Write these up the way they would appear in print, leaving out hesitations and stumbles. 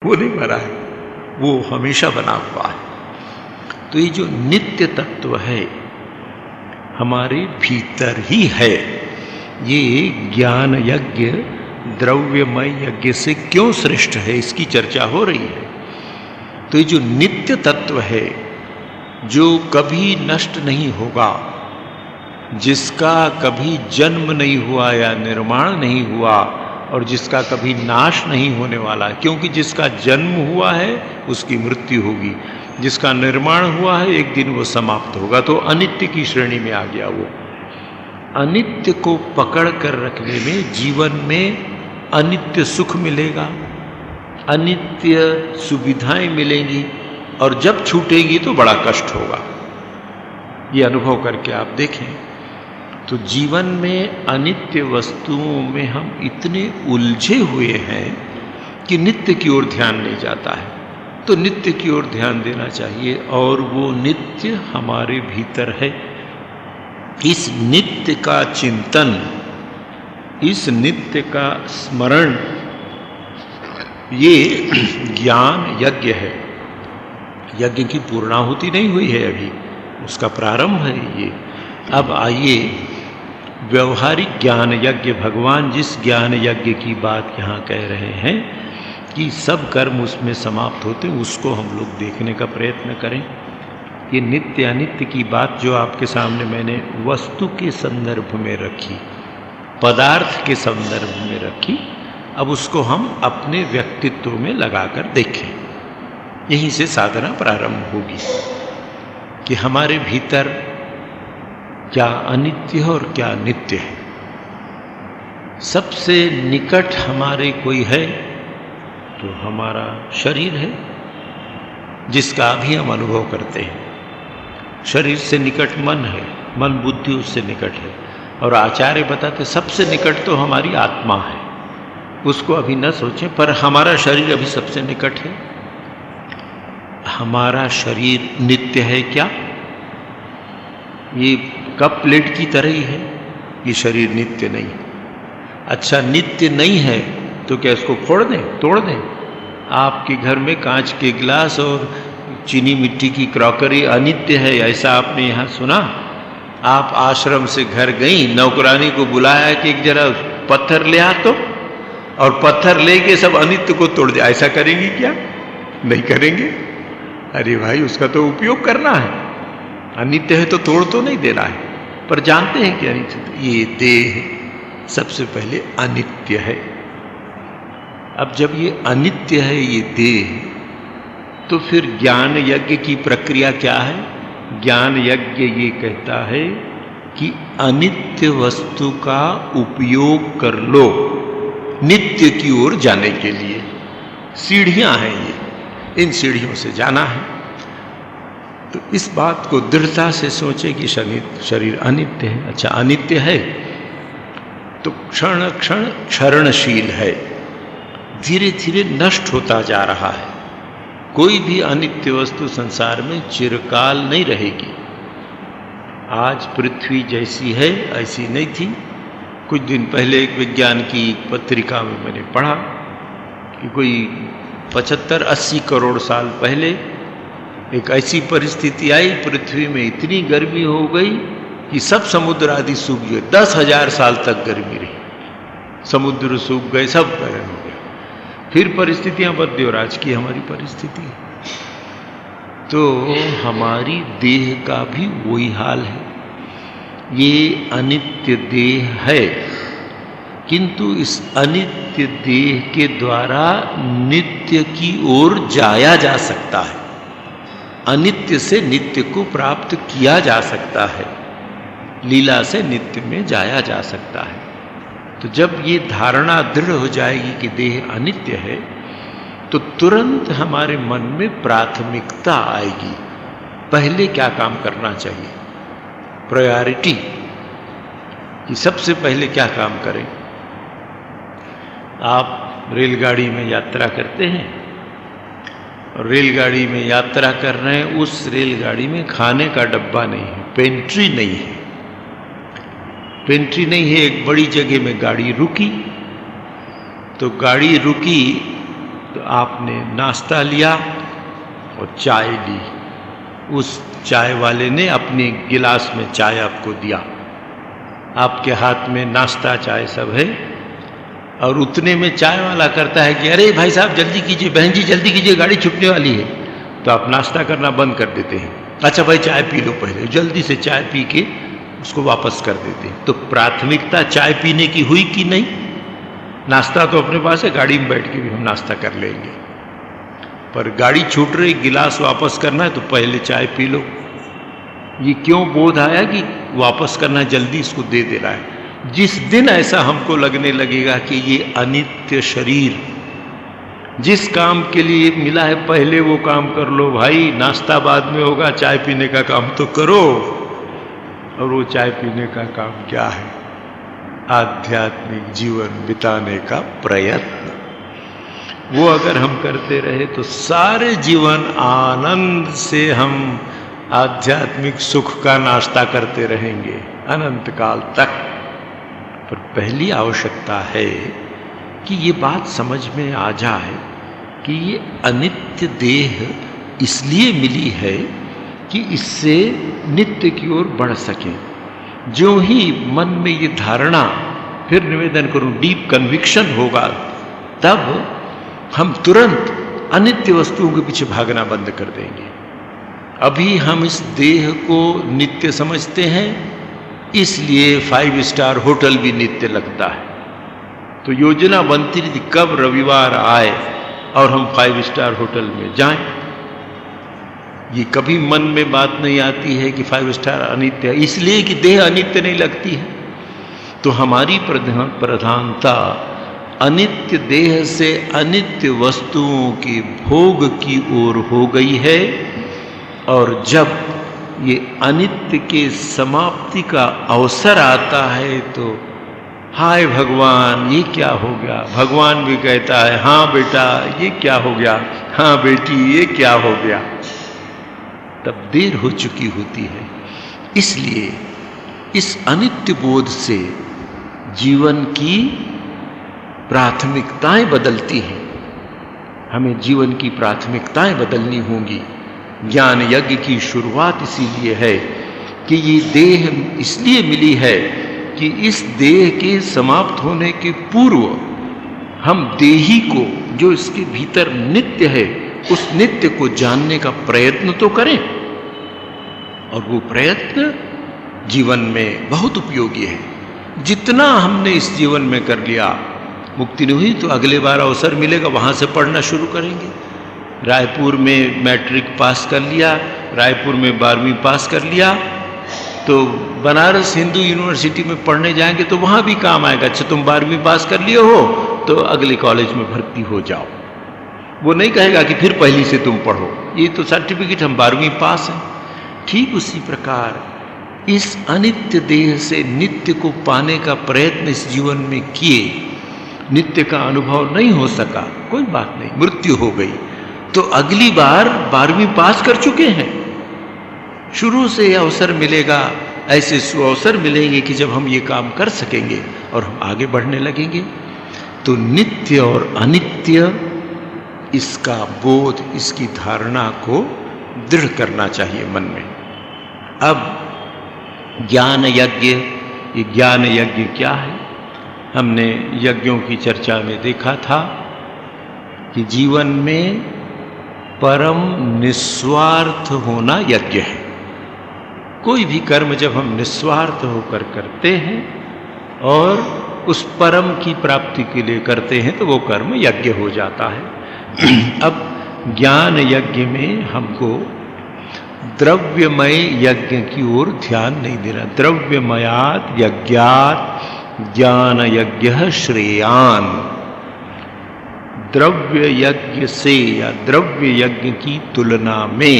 वो नहीं मरा है, वो हमेशा बना हुआ है। तो ये जो नित्य तत्व है हमारे भीतर ही है। ये ज्ञान यज्ञ द्रव्यमय यज्ञ से क्यों श्रेष्ठ है, इसकी चर्चा हो रही है। तो ये जो नित्य तत्व है, जो कभी नष्ट नहीं होगा, जिसका कभी जन्म नहीं हुआ या निर्माण नहीं हुआ और जिसका कभी नाश नहीं होने वाला, क्योंकि जिसका जन्म हुआ है उसकी मृत्यु होगी, जिसका निर्माण हुआ है एक दिन वो समाप्त होगा। तो अनित्य की श्रेणी में आ गया वो। अनित्य को पकड़ कर रखने में जीवन में अनित्य सुख मिलेगा, अनित्य सुविधाएं मिलेंगी, और जब छूटेगी तो बड़ा कष्ट होगा। ये अनुभव करके आप देखें। तो जीवन में अनित्य वस्तुओं में हम इतने उलझे हुए हैं कि नित्य की ओर ध्यान नहीं जाता है। तो नित्य की ओर ध्यान देना चाहिए, और वो नित्य हमारे भीतर है। इस नित्य का चिंतन, इस नित्य का स्मरण, ये ज्ञान यज्ञ है। यज्ञ की पूर्णाहुति नहीं हुई है अभी, उसका प्रारंभ है ये। अब आइए व्यवहारिक ज्ञान यज्ञ, भगवान जिस ज्ञान यज्ञ की बात यहाँ कह रहे हैं कि सब कर्म उसमें समाप्त होते, उसको हम लोग देखने का प्रयत्न करें। ये नित्य अनित्य की बात जो आपके सामने मैंने वस्तु के संदर्भ में रखी, पदार्थ के संदर्भ में रखी, अब उसको हम अपने व्यक्तित्व में लगाकर देखें। यहीं से साधना प्रारंभ होगी कि हमारे भीतर क्या अनित्य है और क्या नित्य है। सबसे निकट हमारे कोई है तो हमारा शरीर है, जिसका अभी हम अनुभव करते हैं। शरीर से निकट मन है, मन बुद्धि उससे निकट है, और आचार्य बताते सबसे निकट तो हमारी आत्मा है। उसको अभी न सोचें, पर हमारा शरीर अभी सबसे निकट है। हमारा शरीर नित्य है क्या? ये कप प्लेट की तरह ही है, ये शरीर नित्य नहीं है। अच्छा, नित्य नहीं है तो क्या इसको फोड़ दें, तोड़ दें? आपके घर में कांच के गिलास और चीनी मिट्टी की क्रॉकरी अनित्य है, ऐसा आपने यहाँ सुना? आप आश्रम से घर गई, नौकरानी को बुलाया कि एक जरा पत्थर ले आ, तो और पत्थर लेके सब अनित्य को तोड़ दे, ऐसा करेंगी क्या? नहीं करेंगे। अरे भाई, उसका तो उपयोग करना है। अनित्य है तो तोड़ तो नहीं देना है, पर जानते हैं कि अनित्य। ये देह सबसे पहले अनित्य है। अब जब ये अनित्य है ये देह, तो फिर ज्ञान यज्ञ की प्रक्रिया क्या है? ज्ञान यज्ञ ये कहता है कि अनित्य वस्तु का उपयोग कर लो नित्य की ओर जाने के लिए। सीढ़ियां हैं ये, इन सीढ़ियों से जाना है। तो इस बात को दृढ़ता से सोचे कि शरीर अनित्य है। अच्छा, अनित्य है तो क्षण क्षण क्षरणशील है, धीरे धीरे नष्ट होता जा रहा है। कोई भी अनित्य वस्तु संसार में चिरकाल नहीं रहेगी। आज पृथ्वी जैसी है ऐसी नहीं थी। कुछ दिन पहले एक विज्ञान की पत्रिका में मैंने पढ़ा कि कोई 75-80 करोड़ साल पहले एक ऐसी परिस्थिति आई, पृथ्वी में इतनी गर्मी हो गई कि सब समुद्र आदि सूख गए। 10,000 साल तक गर्मी रही, समुद्र सूख गए, सब गर्म हो गया। फिर परिस्थितियां बदली और आज की हमारी परिस्थिति। तो हमारी देह का भी वही हाल है। ये अनित्य देह है, किंतु इस अनित्य देह के द्वारा नित्य की ओर जाया जा सकता है। अनित्य से नित्य को प्राप्त किया जा सकता है, लीला से नित्य में जाया जा सकता है। तो जब ये धारणा दृढ़ हो जाएगी कि देह अनित्य है, तो तुरंत हमारे मन में प्राथमिकता आएगी। पहले क्या काम करना चाहिए, प्रायोरिटी, कि सबसे पहले क्या काम करें। आप रेलगाड़ी में यात्रा करते हैं, और रेलगाड़ी में यात्रा कर रहे हैं, उस रेलगाड़ी में खाने का डब्बा नहीं है, पेंट्री नहीं है। पेंट्री नहीं है, एक बड़ी जगह में गाड़ी रुकी, तो गाड़ी रुकी तो आपने नाश्ता लिया और चाय ली। उस चाय वाले ने अपने गिलास में चाय आपको दिया, आपके हाथ में नाश्ता चाय सब है, और उतने में चाय वाला करता है कि अरे भाई साहब जल्दी कीजिए, बहन जी जल्दी कीजिए, गाड़ी छूटने वाली है। तो आप नाश्ता करना बंद कर देते हैं। अच्छा भाई चाय पी लो पहले, जल्दी से चाय पी के उसको वापस कर देते हैं। तो प्राथमिकता चाय पीने की हुई कि नहीं? नाश्ता तो अपने पास है, गाड़ी में बैठ के भी हम नाश्ता कर लेंगे, पर गाड़ी छूट रही, गिलास वापस करना है तो पहले चाय पी लो। ये क्यों बोध आया कि वापस करना, जल्दी इसको दे दे रहा है। जिस दिन ऐसा हमको लगने लगेगा कि ये अनित्य शरीर, जिस काम के लिए मिला है पहले वो काम कर लो भाई, नाश्ता बाद में होगा, चाय पीने का काम तो करो। और वो चाय पीने का काम क्या है? आध्यात्मिक जीवन बिताने का प्रयत्न। वो अगर हम करते रहे तो सारे जीवन आनंद से हम आध्यात्मिक सुख का नाश्ता करते रहेंगे अनंत काल तक। पर पहली आवश्यकता है कि ये बात समझ में आ जाए कि ये अनित्य देह इसलिए मिली है कि इससे नित्य की ओर बढ़ सके। जो ही मन में ये धारणा, फिर निवेदन करूं, डीप कन्विक्शन होगा, तब हम तुरंत अनित्य वस्तुओं के पीछे भागना बंद कर देंगे। अभी हम इस देह को नित्य समझते हैं, इसलिए 5 स्टार होटल भी नित्य लगता है। तो योजना बनती थी कब रविवार आए और हम 5 स्टार होटल में जाएं। ये कभी मन में बात नहीं आती है कि 5 स्टार अनित्य है, इसलिए कि देह अनित्य नहीं लगती है। तो हमारी प्रधानता अनित्य देह से अनित्य वस्तुओं के भोग की ओर हो गई है। और जब ये अनित्य के समाप्ति का अवसर आता है तो हाय भगवान ये क्या हो गया। भगवान भी कहता है हाँ बेटा ये क्या हो गया, हाँ बेटी ये क्या हो गया। तब देर हो चुकी होती है। इसलिए इस अनित्य बोध से जीवन की प्राथमिकताएं बदलती हैं। हमें जीवन की प्राथमिकताएं बदलनी होंगी। ज्ञान यज्ञ की शुरुआत इसीलिए है कि ये देह इसलिए मिली है कि इस देह के समाप्त होने के पूर्व हम देही को, जो इसके भीतर नित्य है, उस नित्य को जानने का प्रयत्न तो करें। और वो प्रयत्न जीवन में बहुत उपयोगी है। जितना हमने इस जीवन में कर लिया, मुक्ति नहीं हुई तो अगले बार अवसर मिलेगा, वहाँ से पढ़ना शुरू करेंगे। रायपुर में मैट्रिक पास कर लिया, रायपुर में 12वीं पास कर लिया, तो बनारस हिंदू यूनिवर्सिटी में पढ़ने जाएंगे तो वहाँ भी काम आएगा। अच्छा तुम 12वीं पास कर लिए हो तो अगले कॉलेज में भर्ती हो जाओ। वो नहीं कहेगा कि फिर पहली से तुम पढ़ो, ये तो सर्टिफिकेट हम 12वीं पास हैं। ठीक उसी प्रकार इस अनित्य देह से नित्य को पाने का प्रयत्न इस जीवन में किए, नित्य का अनुभव नहीं हो सका, कोई बात नहीं, मृत्यु हो गई तो अगली बार 12वीं पास कर चुके हैं। शुरू से अवसर मिलेगा, ऐसे सुअवसर मिलेंगे कि जब हम ये काम कर सकेंगे और हम आगे बढ़ने लगेंगे। तो नित्य और अनित्य, इसका बोध, इसकी धारणा को दृढ़ करना चाहिए मन में। अब ज्ञान यज्ञ, ये ज्ञान यज्ञ क्या है? हमने यज्ञों की चर्चा में देखा था कि जीवन में परम निस्वार्थ होना यज्ञ है। कोई भी कर्म जब हम निस्वार्थ होकर करते हैं और उस परम की प्राप्ति के लिए करते हैं तो वो कर्म यज्ञ हो जाता है। अब ज्ञान यज्ञ में हमको द्रव्यमय यज्ञ की ओर ध्यान नहीं देना। द्रव्यमयात यज्ञात ज्ञान यज्ञ श्रेयान। द्रव्य यज्ञ से या द्रव्य यज्ञ की तुलना में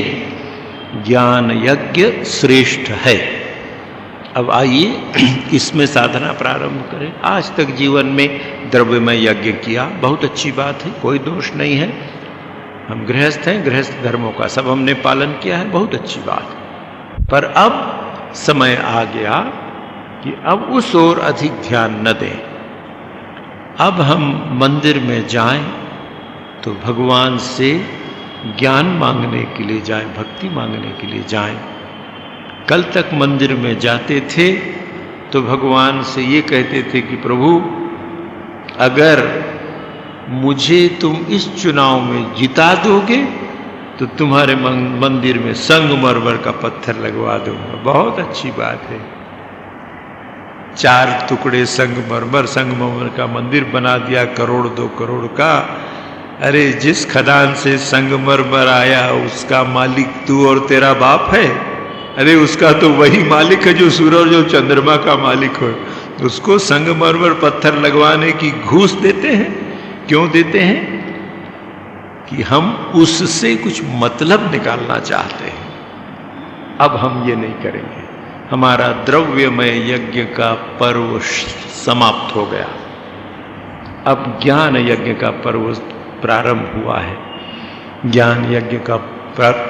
ज्ञान यज्ञ श्रेष्ठ है। अब आइए इसमें साधना प्रारंभ करें। आज तक जीवन में द्रव्यमय यज्ञ किया, बहुत अच्छी बात है, कोई दोष नहीं है। हम गृहस्थ हैं, गृहस्थ धर्मों का सब हमने पालन किया है, बहुत अच्छी बात है। पर अब समय आ गया कि अब उस ओर अधिक ध्यान न दें। अब हम मंदिर में जाएं तो भगवान से ज्ञान मांगने के लिए जाएं, भक्ति मांगने के लिए जाएं। कल तक मंदिर में जाते थे तो भगवान से ये कहते थे कि प्रभु अगर मुझे तुम इस चुनाव में जिता दोगे तो तुम्हारे मंदिर में संगमरमर का पत्थर लगवा दूंगा। बहुत अच्छी बात है। 4 टुकड़े संगमरमर का मंदिर बना दिया, 1 करोड़ 2 करोड़ का। अरे जिस खदान से संगमरमर आया उसका मालिक तू और तेरा बाप है। अरे उसका तो वही मालिक है जो सूरज और चंद्रमा का मालिक हो। उसको संगमरमर पत्थर लगवाने की घूस देते हैं। क्यों देते हैं? कि हम उससे कुछ मतलब निकालना चाहते हैं। अब हम ये नहीं करेंगे। हमारा द्रव्यमय यज्ञ का पर्व समाप्त हो गया। अब ज्ञान यज्ञ का पर्व प्रारंभ हुआ है। ज्ञान यज्ञ का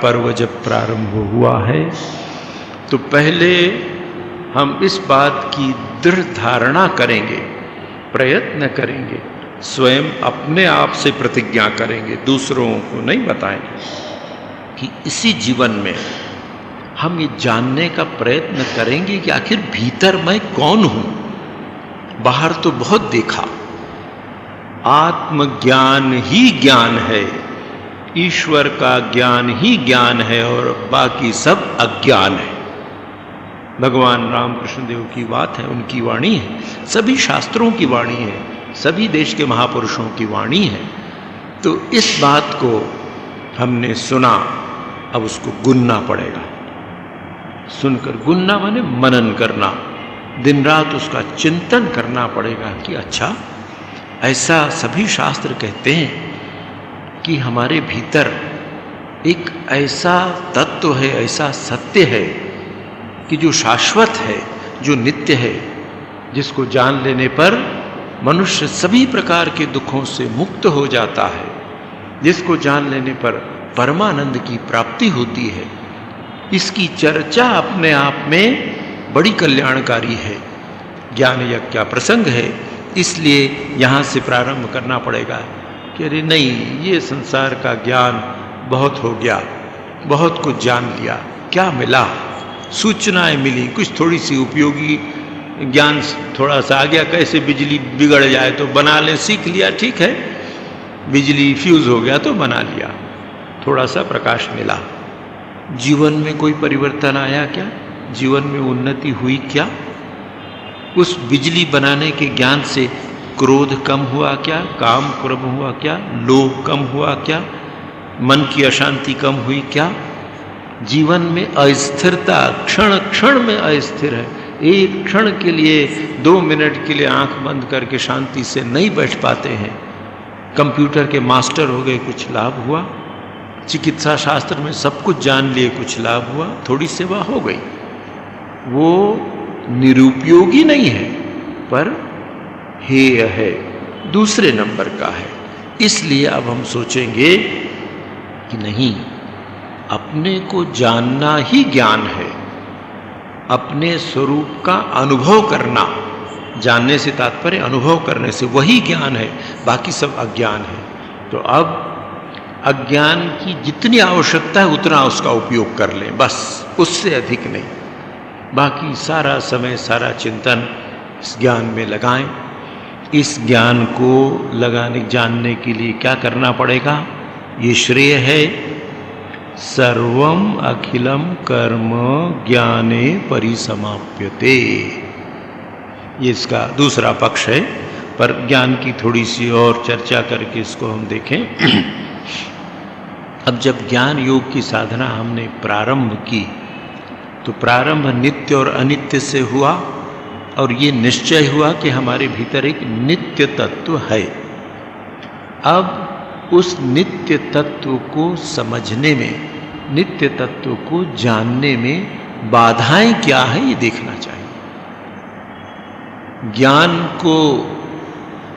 पर्व जब प्रारंभ हुआ है तो पहले हम इस बात की दृढ़ धारणा करेंगे, प्रयत्न करेंगे, स्वयं अपने आप से प्रतिज्ञा करेंगे, दूसरों को नहीं बताएंगे कि इसी जीवन में हम ये जानने का प्रयत्न करेंगे कि आखिर भीतर मैं कौन हूं। बाहर तो बहुत देखा, आत्मज्ञान ही ज्ञान है, ईश्वर का ज्ञान ही ज्ञान है और बाकी सब अज्ञान है। भगवान रामकृष्ण देव की बात है, उनकी वाणी है, सभी शास्त्रों की वाणी है, सभी देश के महापुरुषों की वाणी है। तो इस बात को हमने सुना, अब उसको गुनना पड़ेगा। सुनकर गुनना माने मनन करना, दिन रात उसका चिंतन करना पड़ेगा कि अच्छा ऐसा सभी शास्त्र कहते हैं कि हमारे भीतर एक ऐसा तत्व है, ऐसा सत्य है कि जो शाश्वत है, जो नित्य है, जिसको जान लेने पर मनुष्य सभी प्रकार के दुखों से मुक्त हो जाता है, जिसको जान लेने पर परमानंद की प्राप्ति होती है। इसकी चर्चा अपने आप में बड़ी कल्याणकारी है। ज्ञान यज्ञ का प्रसंग है, इसलिए यहाँ से प्रारंभ करना पड़ेगा कि अरे नहीं, ये संसार का ज्ञान बहुत हो गया, बहुत कुछ जान लिया, क्या मिला? सूचनाएं मिली, कुछ थोड़ी सी उपयोगी ज्ञान थोड़ा सा आ गया, कैसे बिजली बिगड़ जाए तो बना ले, सीख लिया, ठीक है। बिजली फ्यूज हो गया तो बना लिया, थोड़ा सा प्रकाश मिला। जीवन में कोई परिवर्तन आया क्या? जीवन में उन्नति हुई क्या? उस बिजली बनाने के ज्ञान से क्रोध कम हुआ क्या? काम कम हुआ क्या? लोभ कम हुआ क्या? मन की अशांति कम हुई क्या? जीवन में अस्थिरता क्षण क्षण में अस्थिर है। एक क्षण के लिए, 2 मिनट के लिए आंख बंद करके शांति से नहीं बैठ पाते हैं। कंप्यूटर के मास्टर हो गए, कुछ लाभ हुआ? चिकित्सा शास्त्र में सब कुछ जान लिए, कुछ लाभ हुआ? थोड़ी सेवा हो गई। वो निरुपयोगी नहीं है, पर हेय है, दूसरे नंबर का है। इसलिए अब हम सोचेंगे कि नहीं, अपने को जानना ही ज्ञान है। अपने स्वरूप का अनुभव करना, जानने से तात्पर्य अनुभव करने से, वही ज्ञान है, बाकी सब अज्ञान है। तो अब अज्ञान की जितनी आवश्यकता है उतना उसका उपयोग कर लें, बस, उससे अधिक नहीं। बाकी सारा समय, सारा चिंतन इस ज्ञान में लगाएं। इस ज्ञान को लगाने, जानने के लिए क्या करना पड़ेगा? ये श्रेय है, सर्वम अखिलम कर्म ज्ञाने परिसमाप्यते। ये इसका दूसरा पक्ष है, पर ज्ञान की थोड़ी सी और चर्चा करके इसको हम देखें। अब जब ज्ञान योग की साधना हमने प्रारंभ की तो प्रारंभ नित्य और अनित्य से हुआ, और ये निश्चय हुआ कि हमारे भीतर एक नित्य तत्व है। अब उस नित्य तत्व को समझने में, नित्य तत्व को जानने में बाधाएं क्या है, ये देखना चाहिए। ज्ञान को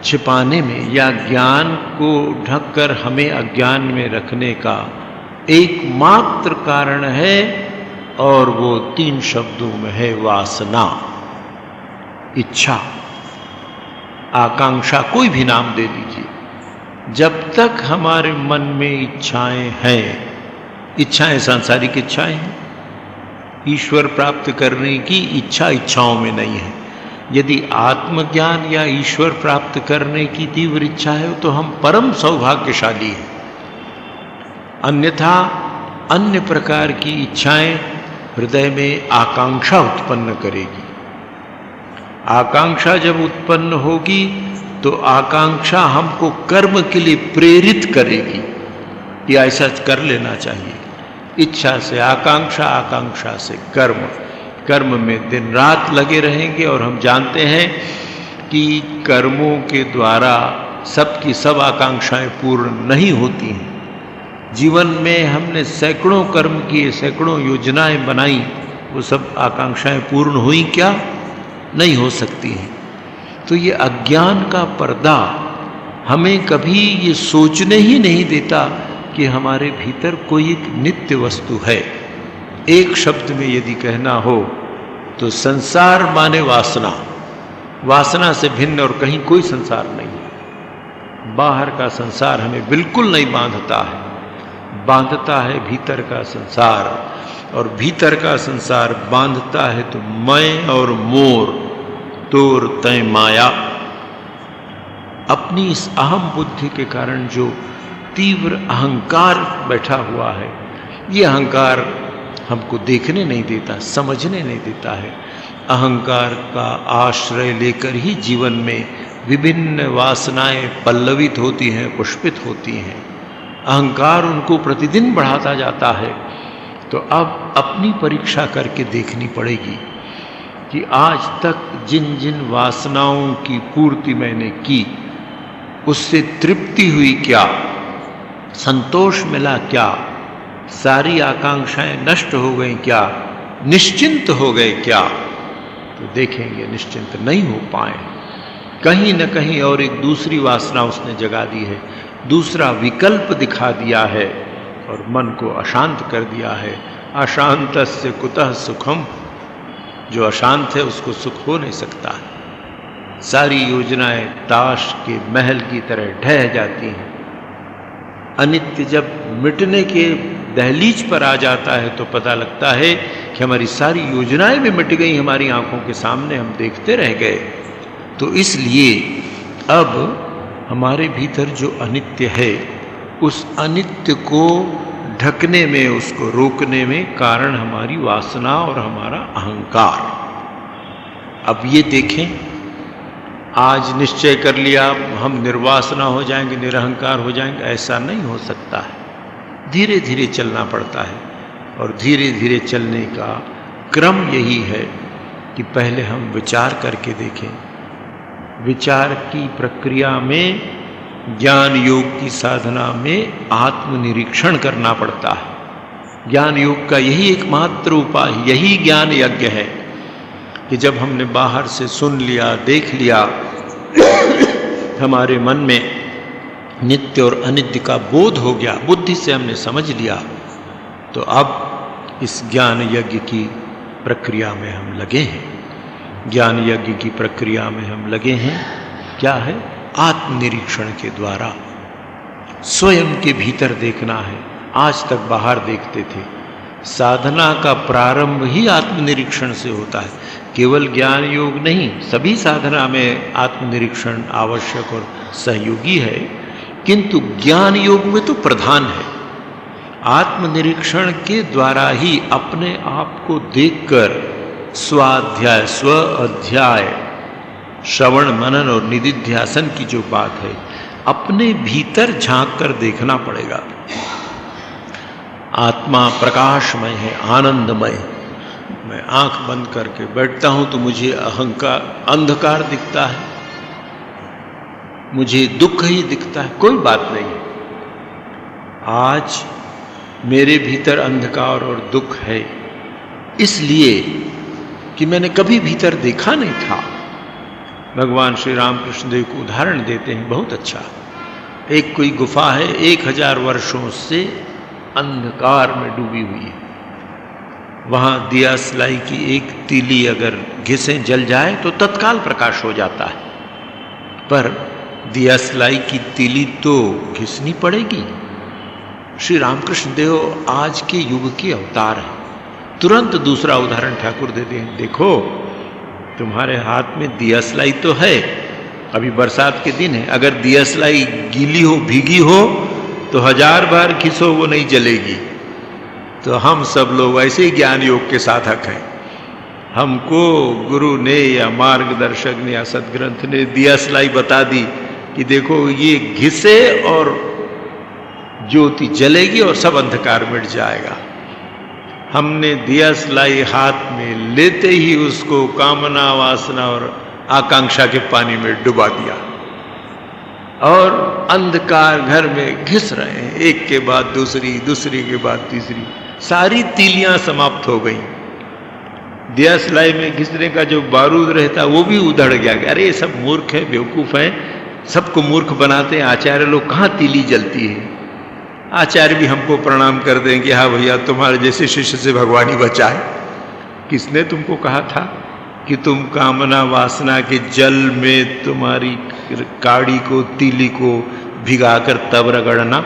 छिपाने में या ज्ञान को ढककर हमें अज्ञान में रखने का एकमात्र कारण है, और वो 3 शब्दों में है, वासना, इच्छा, आकांक्षा, कोई भी नाम दे दीजिए। जब तक हमारे मन में इच्छाएं हैं, इच्छाएं सांसारिक इच्छाएं हैं, ईश्वर प्राप्त करने की इच्छा इच्छाओं में नहीं है। यदि आत्मज्ञान या ईश्वर प्राप्त करने की तीव्र इच्छा है तो हम परम सौभाग्यशाली हैं। अन्यथा अन्य प्रकार की इच्छाएं हृदय में आकांक्षा उत्पन्न करेगी। आकांक्षा जब उत्पन्न होगी तो आकांक्षा हमको कर्म के लिए प्रेरित करेगी कि ऐसा कर लेना चाहिए। इच्छा से आकांक्षा, आकांक्षा से कर्म, कर्म में दिन रात लगे रहेंगे। और हम जानते हैं कि कर्मों के द्वारा सबकी सब आकांक्षाएं पूर्ण नहीं होती हैं। जीवन में हमने सैकड़ों कर्म किए, सैकड़ों योजनाएं बनाई, वो सब आकांक्षाएं पूर्ण हुई क्या? नहीं हो सकती हैं। तो ये अज्ञान का पर्दा हमें कभी ये सोचने ही नहीं देता कि हमारे भीतर कोई एक नित्य वस्तु है। एक शब्द में यदि कहना हो तो संसार माने वासना, वासना से भिन्न और कहीं कोई संसार नहीं। बाहर का संसार हमें बिल्कुल नहीं बांधता है, बांधता है भीतर का संसार। और भीतर का संसार बांधता है तो मैं और मोर तोर तय माया। अपनी इस अहम बुद्धि के कारण जो तीव्र अहंकार बैठा हुआ है, ये अहंकार हमको देखने नहीं देता, समझने नहीं देता है। अहंकार का आश्रय लेकर ही जीवन में विभिन्न वासनाएं पल्लवित होती हैं, पुष्पित होती हैं। अहंकार उनको प्रतिदिन बढ़ाता जाता है। तो अब अपनी परीक्षा करके देखनी पड़ेगी कि आज तक जिन जिन वासनाओं की पूर्ति मैंने की, उससे तृप्ति हुई क्या, संतोष मिला क्या, सारी आकांक्षाएं नष्ट हो गई क्या, निश्चिंत हो गए क्या? तो देखेंगे निश्चिंत नहीं हो पाए। कहीं न कहीं और एक दूसरी वासना उसने जगा दी है, दूसरा विकल्प दिखा दिया है और मन को अशांत कर दिया है। अशांतस्य कुतः सुखम, जो अशांत है उसको सुख हो नहीं सकता। सारी योजनाएं ताश के महल की तरह ढह जाती हैं। अनित्य जब मिटने के दहलीज पर आ जाता है तो पता लगता है कि हमारी सारी योजनाएं भी मिट गई, हमारी आंखों के सामने, हम देखते रह गए। तो इसलिए अब हमारे भीतर जो अनित्य है, उस अनित्य को ढकने में, उसको रोकने में कारण हमारी वासना और हमारा अहंकार। अब ये देखें, आज निश्चय कर लिया हम निर्वासना हो जाएंगे, निरहंकार हो जाएंगे, ऐसा नहीं हो सकता है। धीरे धीरे चलना पड़ता है। और धीरे धीरे चलने का क्रम यही है कि पहले हम विचार करके देखें। विचार की प्रक्रिया में, ज्ञान योग की साधना में आत्मनिरीक्षण करना पड़ता है। ज्ञान योग का यही एकमात्र उपाय, यही ज्ञान यज्ञ है कि जब हमने बाहर से सुन लिया, देख लिया, हमारे मन में नित्य और अनित्य का बोध हो गया, बुद्धि से हमने समझ लिया, तो अब इस ज्ञान यज्ञ की प्रक्रिया में हम लगे हैं। ज्ञान यज्ञ की प्रक्रिया में हम लगे हैं। क्या है? आत्मनिरीक्षण के द्वारा स्वयं के भीतर देखना है। आज तक बाहर देखते थे। साधना का प्रारंभ ही आत्मनिरीक्षण से होता है। केवल ज्ञान योग नहीं, सभी साधना में आत्मनिरीक्षण आवश्यक और सहयोगी है, किंतु ज्ञान योग में तो प्रधान है। आत्मनिरीक्षण के द्वारा ही अपने आप को देखकर स्वाध्याय, स्व अध्याय, श्रवण, मनन और निधिध्यासन की जो बात है, अपने भीतर झांक कर देखना पड़ेगा। आत्मा प्रकाशमय है, आनंदमय। मैं आंख बंद करके बैठता हूं तो मुझे अहंकार, अंधकार दिखता है, मुझे दुख ही दिखता है, कोई बात नहीं। आज मेरे भीतर अंधकार और दुख है इसलिए कि मैंने कभी भीतर देखा नहीं था। भगवान श्री रामकृष्ण देव को उदाहरण देते हैं, बहुत अच्छा। एक कोई गुफा है, 1000 वर्षों से अंधकार में डूबी हुई है। वहां दिया सलाई की एक तीली अगर घिसे जल जाए तो तत्काल प्रकाश हो जाता है, पर दिया सलाई की तीली तो घिसनी पड़ेगी। श्री रामकृष्ण देव आज के युग के अवतार हैं। तुरंत दूसरा उदाहरण ठाकुर देते हैं, देखो तुम्हारे हाथ में दिया सलाई तो है, अभी बरसात के दिन है, अगर दिया सलाई गीली हो भीगी हो तो 1000 बार घिसो वो नहीं जलेगी। तो हम सब लोग ऐसे ही ज्ञान योग के साधक हैं। हमको गुरु ने या मार्गदर्शक ने या सदग्रंथ ने दिया सलाई बता दी कि देखो ये घिसे और ज्योति जलेगी और सब अंधकार मिट जाएगा। हमने दिया सलाई हाथ में लेते ही उसको कामना वासना और आकांक्षा के पानी में डुबा दिया और अंधकार घर में घिस रहे हैं, एक के बाद दूसरी, दूसरी के बाद तीसरी, सारी तीलियां समाप्त हो गई। दिया सलाई में घिसने का जो बारूद रहता वो भी उधड़ गया। अरे ये सब मूर्ख है, बेवकूफ है, सबको मूर्ख बनाते हैं आचार्य लोग, कहाँ तीली जलती है। आचार्य भी हमको प्रणाम कर देंगे, हाँ भैया तुम्हारे जैसे शिष्य से भगवान ही बचाए। किसने तुमको कहा था कि तुम कामना वासना के जल में तुम्हारी काड़ी को, तीली को भिगाकर तब रगड़ना?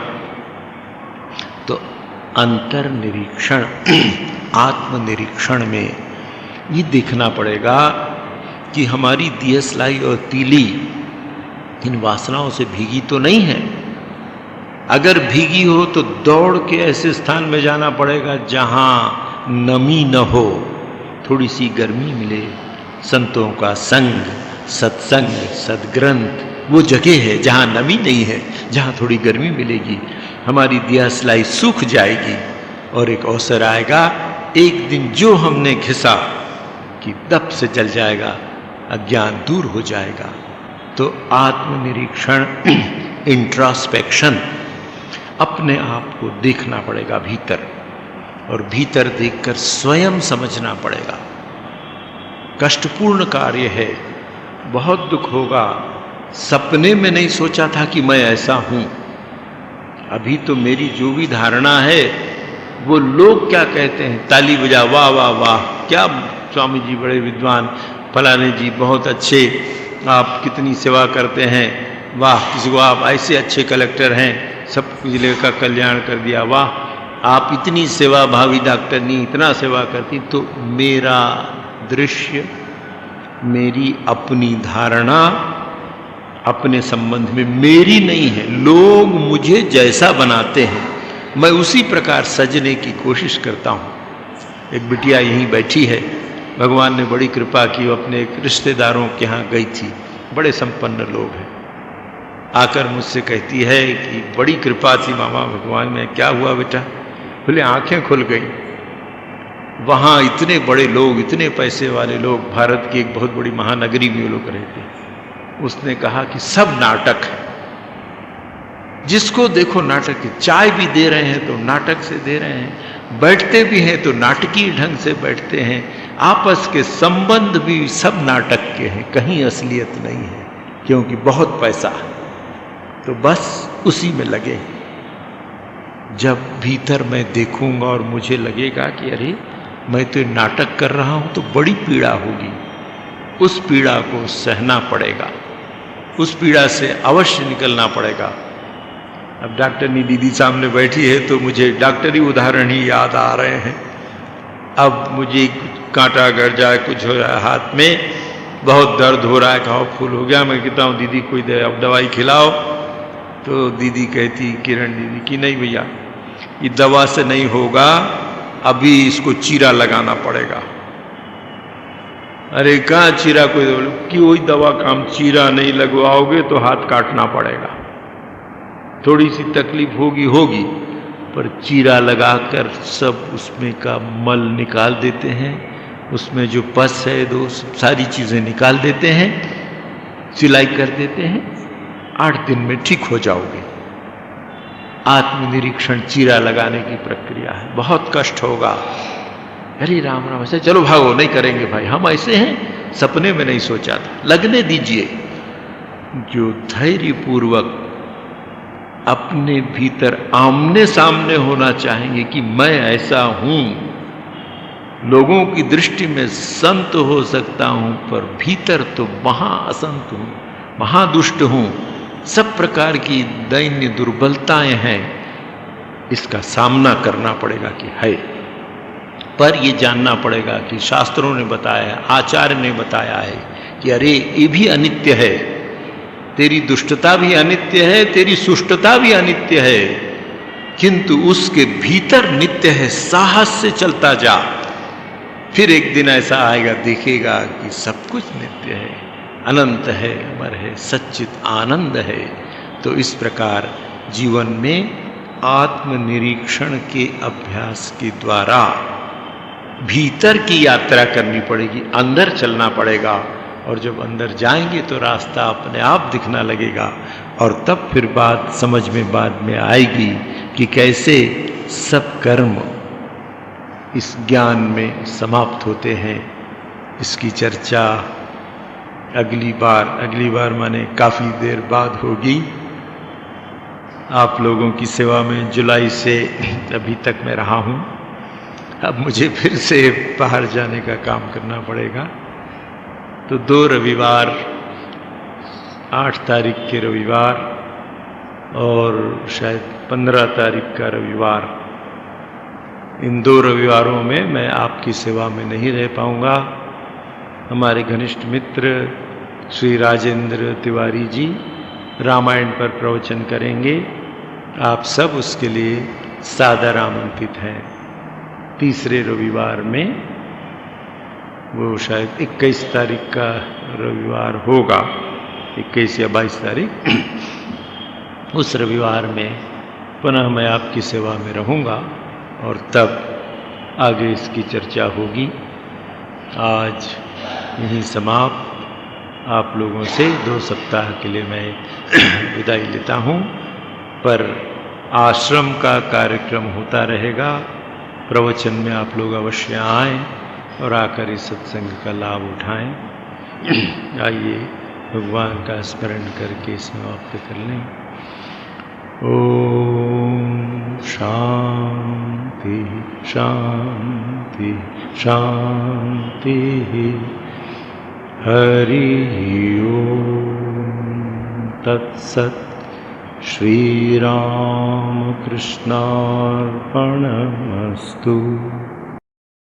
तो अंतर निरीक्षण, आत्मनिरीक्षण में ये देखना पड़ेगा कि हमारी दियसलाई और तीली इन वासनाओं से भीगी तो नहीं है। अगर भीगी हो तो दौड़ के ऐसे स्थान में जाना पड़ेगा जहां नमी न हो, थोड़ी सी गर्मी मिले, संतों का संग, सत्संग, सदग्रंथ, वो जगह है जहां नमी नहीं है, जहां थोड़ी गर्मी मिलेगी, हमारी दियासलाई सूख जाएगी और एक अवसर आएगा, एक दिन जो हमने घिसा कि दब से जल जाएगा, अज्ञान दूर हो जाएगा। तो आत्मनिरीक्षण, इंट्रोस्पेक्शन, अपने आप को देखना पड़ेगा भीतर, और भीतर देखकर स्वयं समझना पड़ेगा। कष्टपूर्ण कार्य है, बहुत दुख होगा। सपने में नहीं सोचा था कि मैं ऐसा हूं। अभी तो मेरी जो भी धारणा है वो लोग क्या कहते हैं, ताली बजा, वाह वाह वाह, क्या स्वामी जी बड़े विद्वान, फलाने जी बहुत अच्छे, आप कितनी सेवा करते हैं, वाह, किसी को आप ऐसे अच्छे कलेक्टर हैं, सब जिले का कल्याण कर दिया, वाह, आप इतनी सेवा भावी डॉक्टरनी, इतना सेवा करती। तो मेरा दृश्य, मेरी अपनी धारणा अपने संबंध में मेरी नहीं है, लोग मुझे जैसा बनाते हैं मैं उसी प्रकार सजने की कोशिश करता हूँ। एक बिटिया यहीं बैठी है, भगवान ने बड़ी कृपा की, वो अपने एक रिश्तेदारों के यहाँ गई थी, बड़े संपन्न लोग हैं, आकर मुझसे कहती है कि बड़ी कृपा थी मामा भगवान में। क्या हुआ बेटा? बोले आंखें खुल गई, वहाँ इतने बड़े लोग, इतने पैसे वाले लोग, भारत की एक बहुत बड़ी महानगरी में वो लोग रहते हैं। उसने कहा कि सब नाटक है, जिसको देखो नाटक है, चाय भी दे रहे हैं तो नाटक से दे रहे हैं, बैठते भी हैं तो नाटकीय ढंग से बैठते हैं, आपस के संबंध भी सब नाटक के हैं, कहीं असलियत नहीं है, क्योंकि बहुत पैसा है, तो बस उसी में लगे। जब भीतर मैं देखूंगा और मुझे लगेगा कि अरे मैं तो नाटक कर रहा हूं, तो बड़ी पीड़ा होगी, उस पीड़ा को सहना पड़ेगा, उस पीड़ा से अवश्य निकलना पड़ेगा। अब डॉक्टरनी दीदी सामने बैठी है तो मुझे डॉक्टरी उदाहरण ही याद आ रहे हैं। अब मुझे कांटा गड़ जाए, कुछ हो जाए हाथ में, बहुत दर्द हो रहा है, घाव फूल हो गया, मैं कहता हूँ दीदी कोई अब दवाई खिलाओ, तो दीदी कहती, किरण दीदी कि नहीं भैया ये दवा से नहीं होगा, अभी इसको चीरा लगाना पड़ेगा। अरे कहाँ चीरा, कोई कि वही दवा काम, चीरा नहीं लगवाओगे तो हाथ काटना पड़ेगा, थोड़ी सी तकलीफ होगी, पर चीरा लगाकर सब उसमें का मल निकाल देते हैं, उसमें जो पस है दो सारी चीजें निकाल देते हैं, सिलाई कर देते हैं, 8 दिन में ठीक हो जाओगे। आत्मनिरीक्षण चीरा लगाने की प्रक्रिया है, बहुत कष्ट होगा। अरे राम राम, ऐसे चलो भागो, नहीं करेंगे भाई, हम ऐसे हैं, सपने में नहीं सोचा था, लगने दीजिए। जो धैर्य पूर्वक अपने भीतर आमने सामने होना चाहेंगे कि मैं ऐसा हूं, लोगों की दृष्टि में संत हो सकता हूं, पर भीतर तो महाअसंत हूं, महादुष्ट हूं, सब प्रकार की दैन्य दुर्बलताएं हैं, इसका सामना करना पड़ेगा कि है। पर ये जानना पड़ेगा कि शास्त्रों ने बताया है, आचार्य ने बताया है कि अरे ये भी अनित्य है, तेरी दुष्टता भी अनित्य है, तेरी सुष्टता भी अनित्य है, किंतु उसके भीतर नित्य है, साहस से चलता जा। फिर एक दिन ऐसा आएगा, देखेगा कि सब कुछ नित्य है, अनंत है, अमर है, सच्चित आनंद है। तो इस प्रकार जीवन में आत्मनिरीक्षण के अभ्यास के द्वारा भीतर की यात्रा करनी पड़ेगी, अंदर चलना पड़ेगा। और जब अंदर जाएंगे तो रास्ता अपने आप दिखना लगेगा, और तब फिर बात समझ में बाद में आएगी कि कैसे सब कर्म इस ज्ञान में समाप्त होते हैं। इसकी चर्चा अगली बार माने काफ़ी देर बाद होगी। आप लोगों की सेवा में जुलाई से अभी तक मैं रहा हूँ। अब मुझे फिर से बाहर जाने का काम करना पड़ेगा। तो 2 रविवार, 8 तारीख के रविवार और शायद 15 तारीख का रविवार, इन 2 रविवारों में मैं आपकी सेवा में नहीं रह पाऊँगा। हमारे घनिष्ठ मित्र श्री राजेंद्र तिवारी जी रामायण पर प्रवचन करेंगे। आप सब उसके लिए सादर आमंत्रित हैं। तीसरे रविवार में, वो शायद 21 तारीख का रविवार होगा, 21 या 22 तारीख, उस रविवार में पुनः मैं आपकी सेवा में रहूँगा और तब आगे इसकी चर्चा होगी। आज यहीं समाप्त। आप लोगों से 2 सप्ताह के लिए मैं विदाई लेता हूँ, पर आश्रम का कार्यक्रम होता रहेगा। प्रवचन में आप लोग अवश्य आएँ और आकर इस सत्संग का लाभ उठाएं। आइए भगवान का स्मरण करके समाप्त कर लें। ओम शांति शांति शांति। हरि ओम तत्सत्। श्री राम कृष्णार्पणमस्तु।